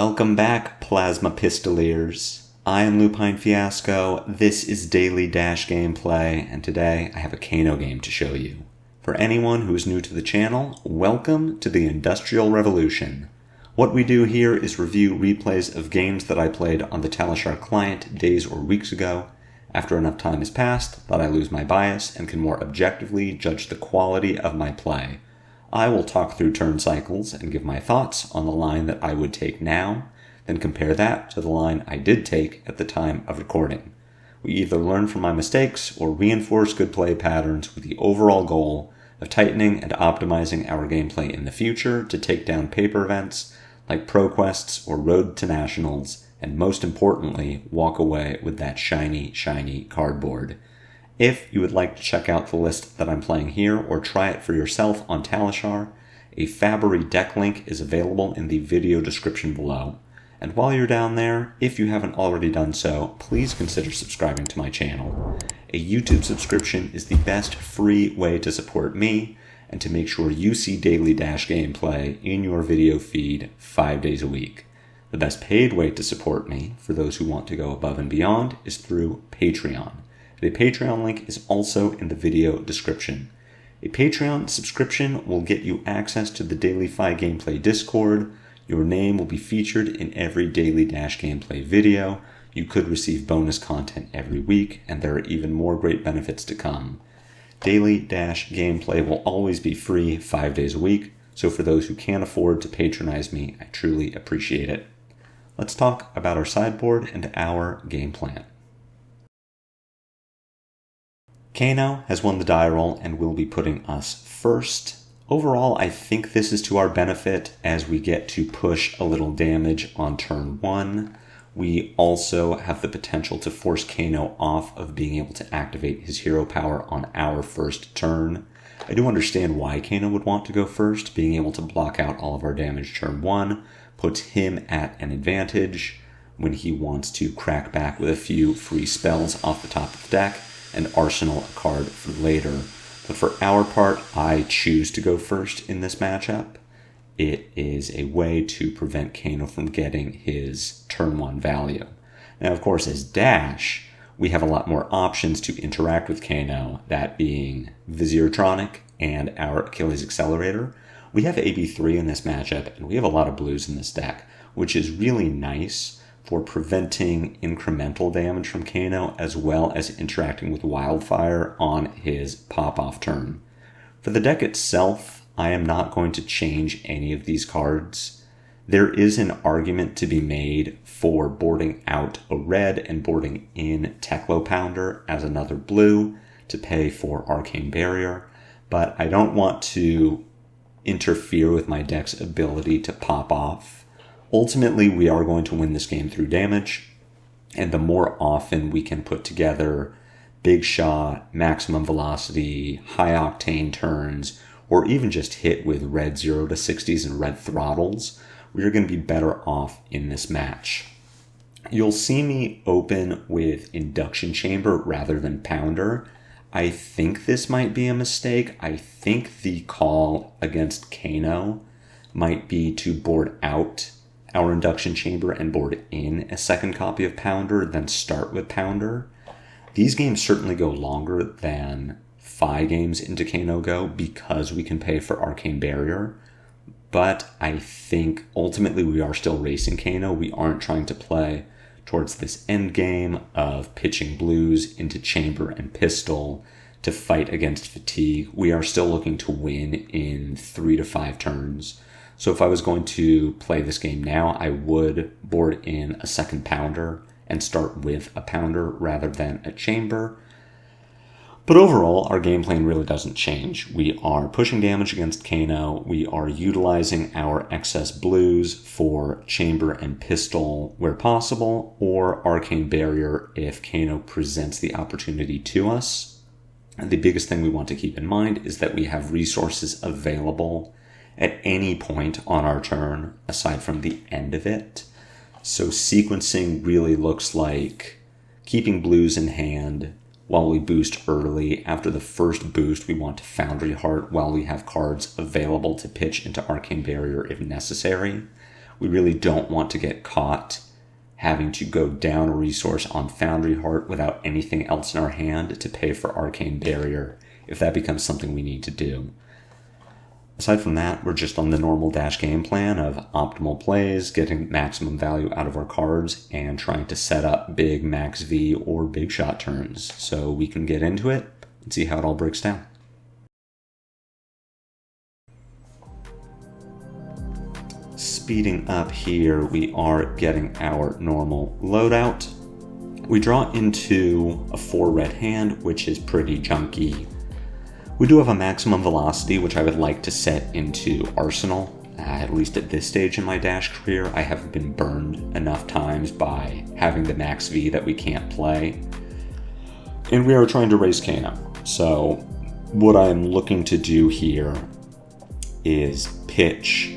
Welcome back, Plasma Pistoliers. I am Lupine Fiasco, this is Daily Dash Gameplay, and today I have a Kano game to show you. For anyone who is new to the channel, welcome to the Industrial Revolution. What we do here is review replays of games that I played on the Talishar client days or weeks ago. After enough time has passed, that I lose my bias and can more objectively judge the quality of my play. I will talk through turn cycles and give my thoughts on the line that I would take now, then compare that to the line I did take at the time of recording. We either learn from my mistakes or reinforce good play patterns with the overall goal of tightening and optimizing our gameplay in the future to take down paper events like ProQuests or Road to Nationals, and most importantly, walk away with that shiny, shiny cardboard. If you would like to check out the list that I'm playing here or try it for yourself on Talishar, a FaB deck link is available in the video description below. And while you're down there, if you haven't already done so, please consider subscribing to my channel. A YouTube subscription is the best free way to support me and to make sure you see daily Dash gameplay in your video feed 5 days a week. The best paid way to support me, for those who want to go above and beyond, is through Patreon. The Patreon link is also in the video description. A Patreon subscription will get you access to the Daily FaB Gameplay Discord. Your name will be featured in every Daily Dash Gameplay video. You could receive bonus content every week, and there are even more great benefits to come. Daily Dash Gameplay will always be free 5 days a week, so for those who can't afford to patronize me, I truly appreciate it. Let's talk about our sideboard and our game plan. Kano has won the die roll and will be putting us first. Overall, I think this is to our benefit as we get to push a little damage on turn 1. We also have the potential to force Kano off of being able to activate his hero power on our first turn. I do understand why Kano would want to go first. Being able to block out all of our damage turn 1 puts him at an advantage when he wants to crack back with a few free spells off the top of the deck and arsenal a card for later. But for our part, I choose to go first in this matchup. It is a way to prevent Kano from getting his turn 1 value. Now, of course, as Dash, we have a lot more options to interact with Kano, that being Viziertronic and our Achilles Accelerator. We have AB3 in this matchup, and we have a lot of blues in this deck, which is really nice for preventing incremental damage from Kano, as well as interacting with Wildfire on his pop-off turn. For the deck itself, I am not going to change any of these cards. There is an argument to be made for boarding out a red and boarding in Teklo Pounder as another blue to pay for Arcane Barrier, but I don't want to interfere with my deck's ability to pop off. Ultimately, we are going to win this game through damage, and the more often we can put together big shot, maximum velocity, high octane turns, or even just hit with red 0 to 60s and red throttles, we are going to be better off in this match. You'll see me open with Induction Chamber rather than Pounder. I think this might be a mistake. I think the call against Kano might be to board out our Induction Chamber and board in a second copy of Pounder, then start with Pounder. These games certainly go longer than 5 games into Kano go because we can pay for Arcane Barrier, but I think ultimately we are still racing Kano. We aren't trying to play towards this end game of pitching blues into Chamber and Pistol to fight against fatigue. We are still looking to win in 3 to 5 turns. So if I was going to play this game now, I would board in a second Pounder and start with a Pounder rather than a Chamber. But overall, our game plan really doesn't change. We are pushing damage against Kano. We are utilizing our excess blues for Chamber and Pistol where possible, or Arcane Barrier if Kano presents the opportunity to us. And the biggest thing we want to keep in mind is that we have resources available at any point on our turn, aside from the end of it. So sequencing really looks like keeping blues in hand while we boost early. After the first boost, we want to Foundry Heart while we have cards available to pitch into Arcane Barrier if necessary. We really don't want to get caught having to go down a resource on Foundry Heart without anything else in our hand to pay for Arcane Barrier, if that becomes something we need to do. Aside from that, we're just on the normal Dash game plan of optimal plays, getting maximum value out of our cards, and trying to set up big max V or big shot turns. So we can get into it and see how it all breaks down. Speeding up here, we are getting our normal loadout. We draw into a 4 red hand, which is pretty junky. We do have a maximum velocity, which I would like to set into Arsenal. At least at this stage in my Dash career, I haven't been burned enough times by having the max V that we can't play. And we are trying to race Kano. So what I'm looking to do here is pitch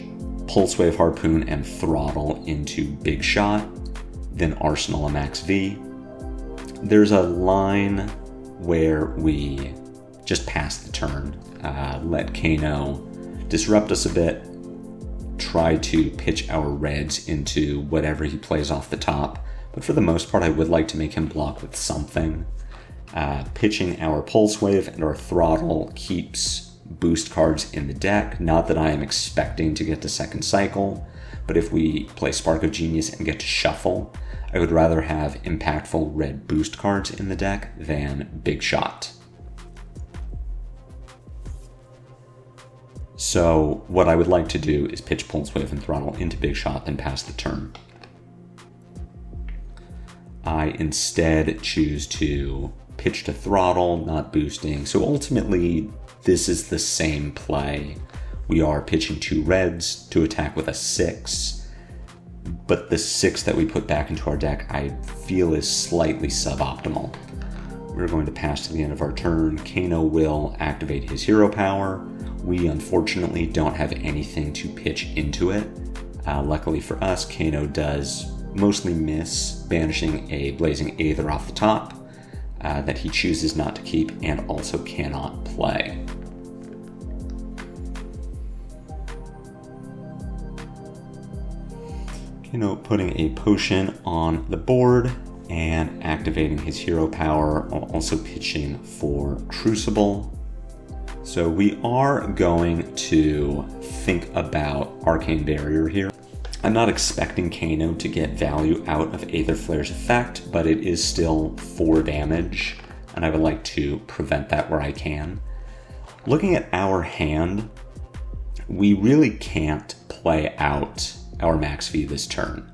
Pulse Wave Harpoon and Throttle into Big Shot, then Arsenal a max V. There's a line where we just pass the turn, let Kano disrupt us a bit, try to pitch our reds into whatever he plays off the top, but for the most part I would like to make him block with something. Pitching our Pulse Wave and our Throttle keeps boost cards in the deck. Not that I am expecting to get to second cycle, but if we play Spark of Genius and get to shuffle, I would rather have impactful red boost cards in the deck than Big Shot. So what I would like to do is pitch Pulse Wave and Throttle into Big Shot, then pass the turn. I instead choose to pitch to Throttle, not boosting. So ultimately, this is the same play. We are pitching 2 reds to attack with a 6, but the 6 that we put back into our deck I feel is slightly suboptimal. We're going to pass to the end of our turn. Kano will activate his hero power. We unfortunately don't have anything to pitch into it. Luckily for us, Kano does mostly miss, banishing a Blazing Aether off the top that he chooses not to keep and also cannot play. Kano putting a potion on the board and activating his hero power, also pitching for Crucible. So we are going to think about Arcane Barrier here. I'm not expecting Kano to get value out of Aether Flare's effect, but it is still 4 damage, and I would like to prevent that where I can. Looking at our hand, we really can't play out our max V this turn.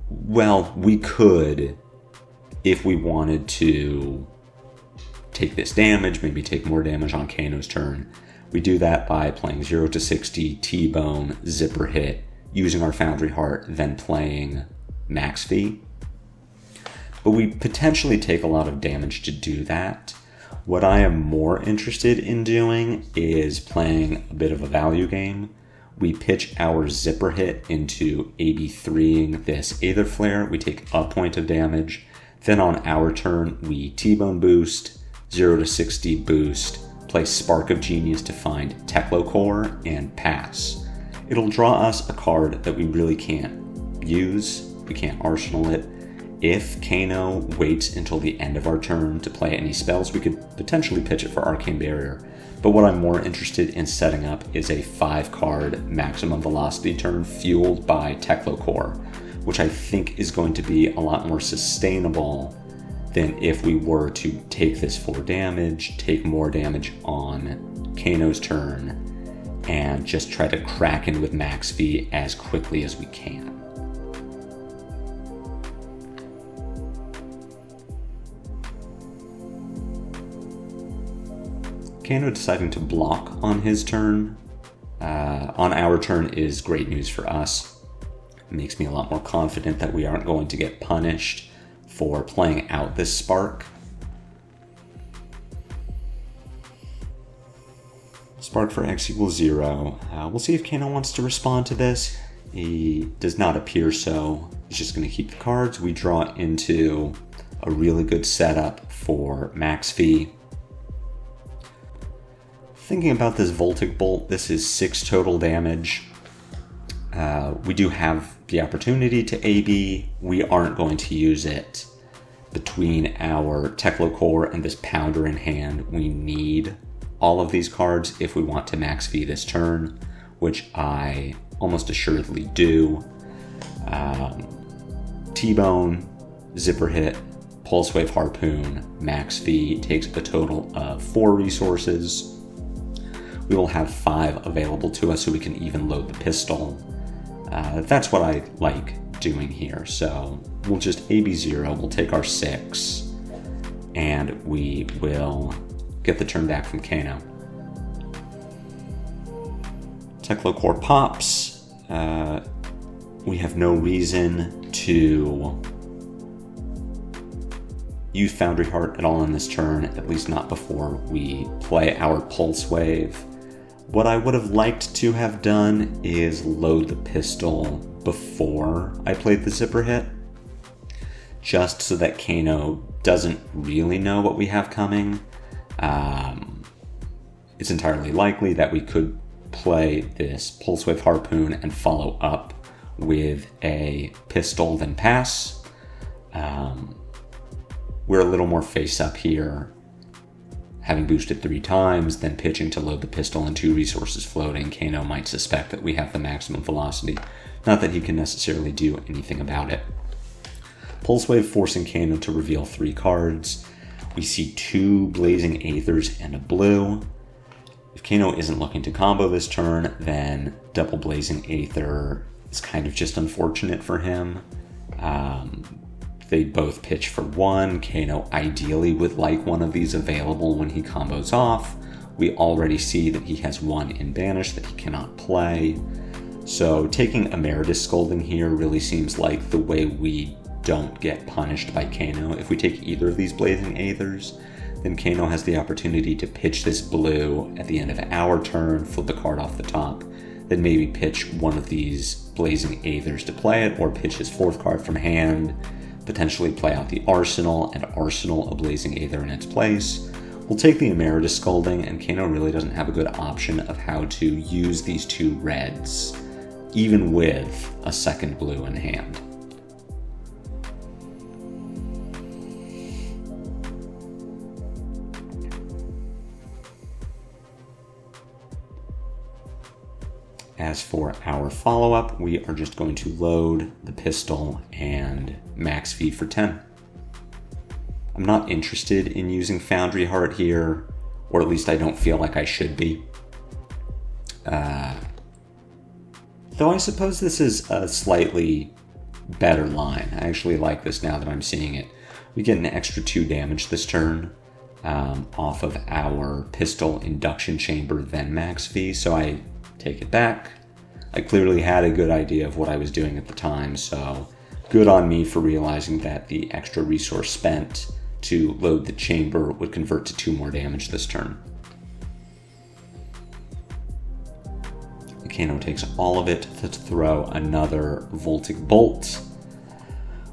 Well, we could if we wanted to take this damage, maybe take more damage on Kano's turn. We do that by playing 0 to 60, T-Bone, Zipper Hit, using our Foundry Heart, then playing Max V. But we potentially take a lot of damage to do that. What I am more interested in doing is playing a bit of a value game. We pitch our Zipper Hit into AB3ing this Aether Flare. We take a point of damage. Then on our turn, we T-Bone boost, 0 to 60 boost, play Spark of Genius to find Teklo Core, and pass. It'll draw us a card that we really can't use. We can't arsenal it. If Kano waits until the end of our turn to play any spells, we could potentially pitch it for Arcane Barrier. But what I'm more interested in setting up is a 5-card maximum velocity turn fueled by Teklo Core, which I think is going to be a lot more sustainable than if we were to take this 4 damage, take more damage on Kano's turn, and just try to crack in with Max V as quickly as we can. Kano deciding to block on his turn, on our turn, is great news for us. It makes me a lot more confident that we aren't going to get punished for playing out this Spark. Spark for X equals 0. We'll see if Kano wants to respond to this. He does not appear so. He's just going to keep the cards. We draw into a really good setup for Max V. Thinking about this Voltic Bolt, this is 6 total damage. We do have the opportunity to AB. We aren't going to use it. Between our Teklo Core and this Pounder in hand, we need all of these cards if we want to max V this turn, which I almost assuredly do. T-Bone, Zipper Hit, Pulse Wave Harpoon, max V takes a total of 4 resources. We will have 5 available to us so we can even load the pistol. That's what I like doing here. So we'll just AB0, we'll take our 6, and we will get the turn back from Kano. Teklo Core pops. We have no reason to use Foundry Heart at all in this turn, at least not before we play our Pulse Wave. What I would have liked to have done is load the pistol before I played the Zipper Hit, just so that Kano doesn't really know what we have coming. It's entirely likely that we could play this Pulse Wave Harpoon and follow up with a pistol then pass. We're a little more face up here, having boosted 3 times, then pitching to load the pistol and 2 resources floating. Kano might suspect that we have the maximum velocity, not that he can necessarily do anything about it. Pulse Wave forcing Kano to reveal 3 cards. We see 2 Blazing Aethers and a blue. If Kano isn't looking to combo this turn, then double Blazing Aether is kind of just unfortunate for him. They both pitch for 1. Kano ideally would like one of these available when he combos off. We already see that he has 1 in Banish that he cannot play. So taking Emeritus Scolding here really seems like the way we don't get punished by Kano. If we take either of these Blazing Aethers, then Kano has the opportunity to pitch this blue at the end of our turn, flip a card off the top, then maybe pitch one of these Blazing Aethers to play it, or pitch his 4th card from hand, potentially play out the Arsenal, and Arsenal a Blazing Aether in its place. We'll take the Emeritus Scolding, and Kano really doesn't have a good option of how to use these 2 reds, even with a 2nd blue in hand. As for our follow-up, we are just going to load the pistol and max V for 10. I'm not interested in using Foundry Heart here, or at least I don't feel like I should be. Though I suppose this is a slightly better line. I actually like this now that I'm seeing it. We get an extra 2 damage this turn off of our pistol induction chamber, then max V, so I take it back. I clearly had a good idea of what I was doing at the time, so good on me for realizing that the extra resource spent to load the chamber would convert to 2 more damage this turn. Kano takes all of it to throw another Voltic Bolt.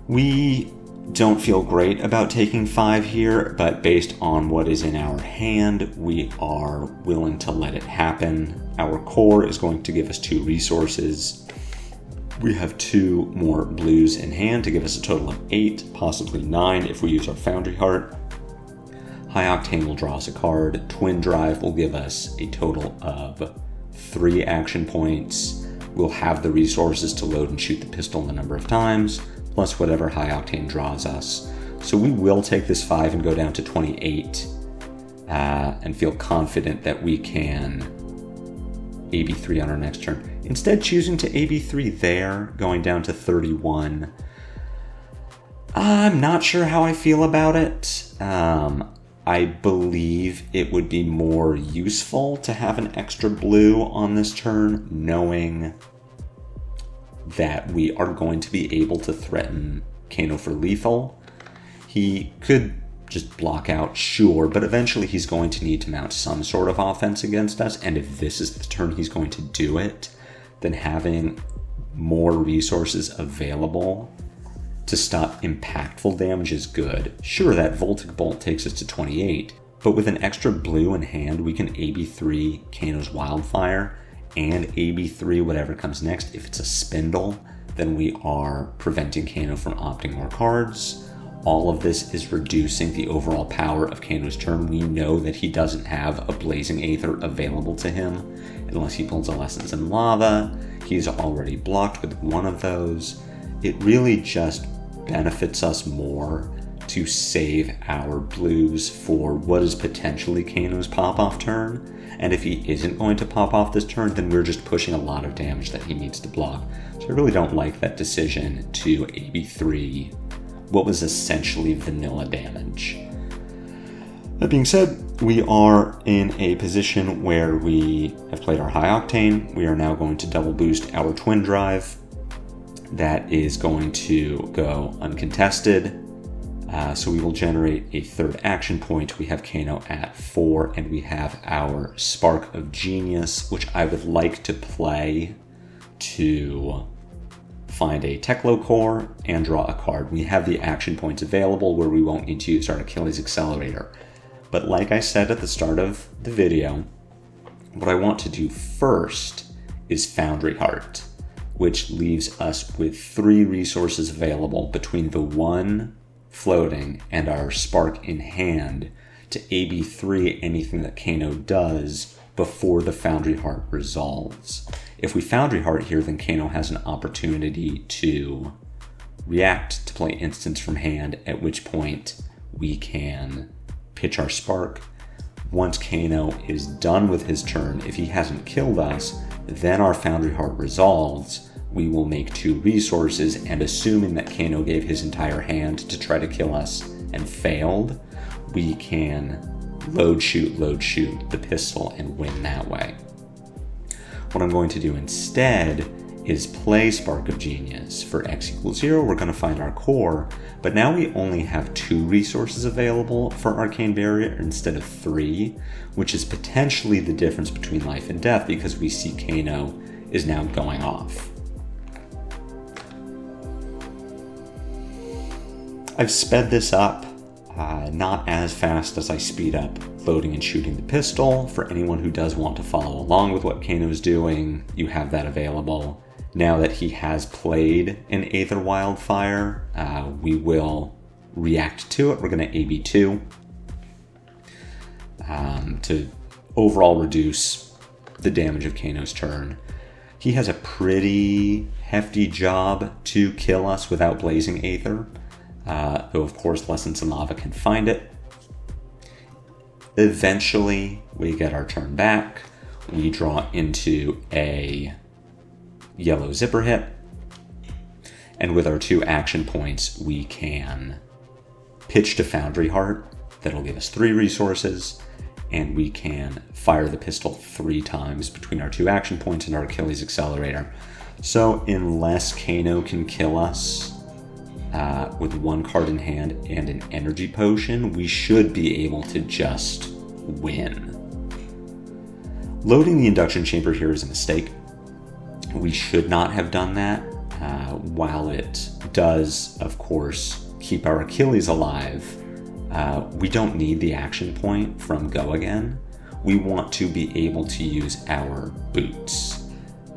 We don't feel great about taking 5 here, but based on what is in our hand, we are willing to let it happen. Our core is going to give us 2 resources. We have 2 more blues in hand to give us a total of 8, possibly 9 if we use our Foundry Heart. High Octane will draw us a card. Twin Drive will give us a total of 3 action points. We'll have the resources to load and shoot the pistol a number of times, plus whatever High Octane draws us. So we will take this 5 and go down to 28 and feel confident that we can AB3 on our next turn. Instead, choosing to AB3 there, going down to 31. I'm not sure how I feel about it. I believe it would be more useful to have an extra blue on this turn, knowing that we are going to be able to threaten Kano for lethal. He could just block out, sure, but eventually he's going to need to mount some sort of offense against us, and if this is the turn he's going to do it, then having more resources available to stop impactful damage is good. Sure, that Voltic Bolt takes us to 28, but with an extra blue in hand, we can AB3 Kano's Wildfire and AB3, whatever comes next. If it's a spindle, then we are preventing Kano from opting more cards. All of this is reducing the overall power of Kano's turn. We know that he doesn't have a Blazing Aether available to him unless he pulls a Lessons in Lava. He's already blocked with one of those. It really just benefits us more to save our blues for what is potentially Kano's pop-off turn. And if he isn't going to pop off this turn, then we're just pushing a lot of damage that he needs to block. So I really don't like that decision to AB3 what was essentially vanilla damage. That being said, we are in a position where we have played our high octane. We are now going to double boost our twin drive. That is going to go uncontested. So we will generate a third action point. We have Kano at 4, and we have our Spark of Genius, which I would like to play to find a Teklo core and draw a card. We have the action points available where we won't need to use our Achilles Accelerator. But like I said at the start of the video, what I want to do first is Foundry Heart, which leaves us with 3 resources available between the 1 floating and our Spark in hand to AB3 anything that Kano does before the Foundry Heart resolves. If we Foundry Heart here, then Kano has an opportunity to react to play Instants from hand, at which point we can pitch our Spark. Once Kano is done with his turn, if he hasn't killed us, then our Foundry Heart resolves. We will make 2 resources, and assuming that Kano gave his entire hand to try to kill us and failed, we can load shoot the pistol and win that way. What I'm going to do instead is play Spark of Genius. For x equals 0, we're going to find our core, but now we only have 2 resources available for Arcane Barrier instead of 3, which is potentially the difference between life and death because we see Kano is now going off. I've sped this up, not as fast as I speed up loading and shooting the pistol. For anyone who does want to follow along with what Kano's doing, you have that available. Now that he has played an Aether Wildfire, we will react to it. We're going to AB2 to overall reduce the damage of Kano's turn. He has a pretty hefty job to kill us without Blazing Aether. Though of course Lessons in Lava can find it. Eventually we get our turn back. We draw into a yellow zipper hit. And with our 2 action points, we can pitch to Foundry Heart. That'll give us 3 resources. And we can fire the pistol 3 times between our 2 action points and our Achilles Accelerator. So unless Kano can kill us with 1 card in hand and an energy potion, we should be able to just win. Loading the induction chamber here is a mistake. We should not have done that. While it does, of course, keep our Achilles alive, we don't need the action point from Go Again. We want to be able to use our boots.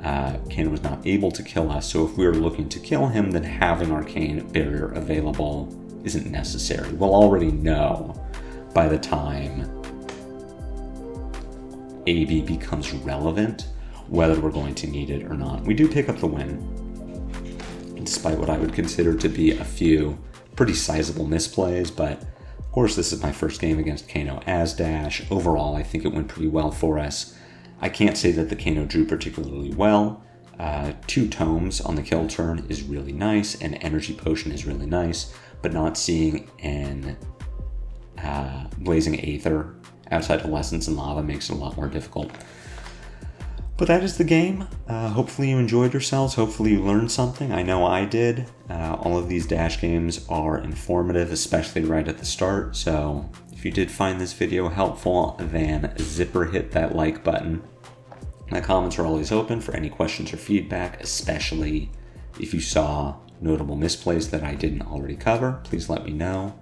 Kano was not able to kill us, so if we were looking to kill him, then having Arcane Barrier available isn't necessary. We'll already know by the time AB becomes relevant whether we're going to need it or not. We do pick up the win, despite what I would consider to be a few pretty sizable misplays, but of course this is my first game against Kano as Dash. Overall, I think it went pretty well for us. I can't say that the Kano drew particularly well. 2 tomes on the kill turn is really nice, and energy potion is really nice, but not seeing an Blazing Aether outside of Lessons in Lava makes it a lot more difficult. But that is the game. Hopefully you enjoyed yourselves. Hopefully you learned something. I know I did. All of these Dash games are informative, especially right at the start, so if you did find this video helpful, then zipper hit that like button. My comments are always open for any questions or feedback, especially if you saw notable misplays that I didn't already cover. Please let me know.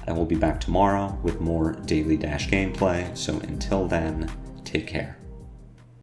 I will be back tomorrow with more daily Dash gameplay, so until then, take care.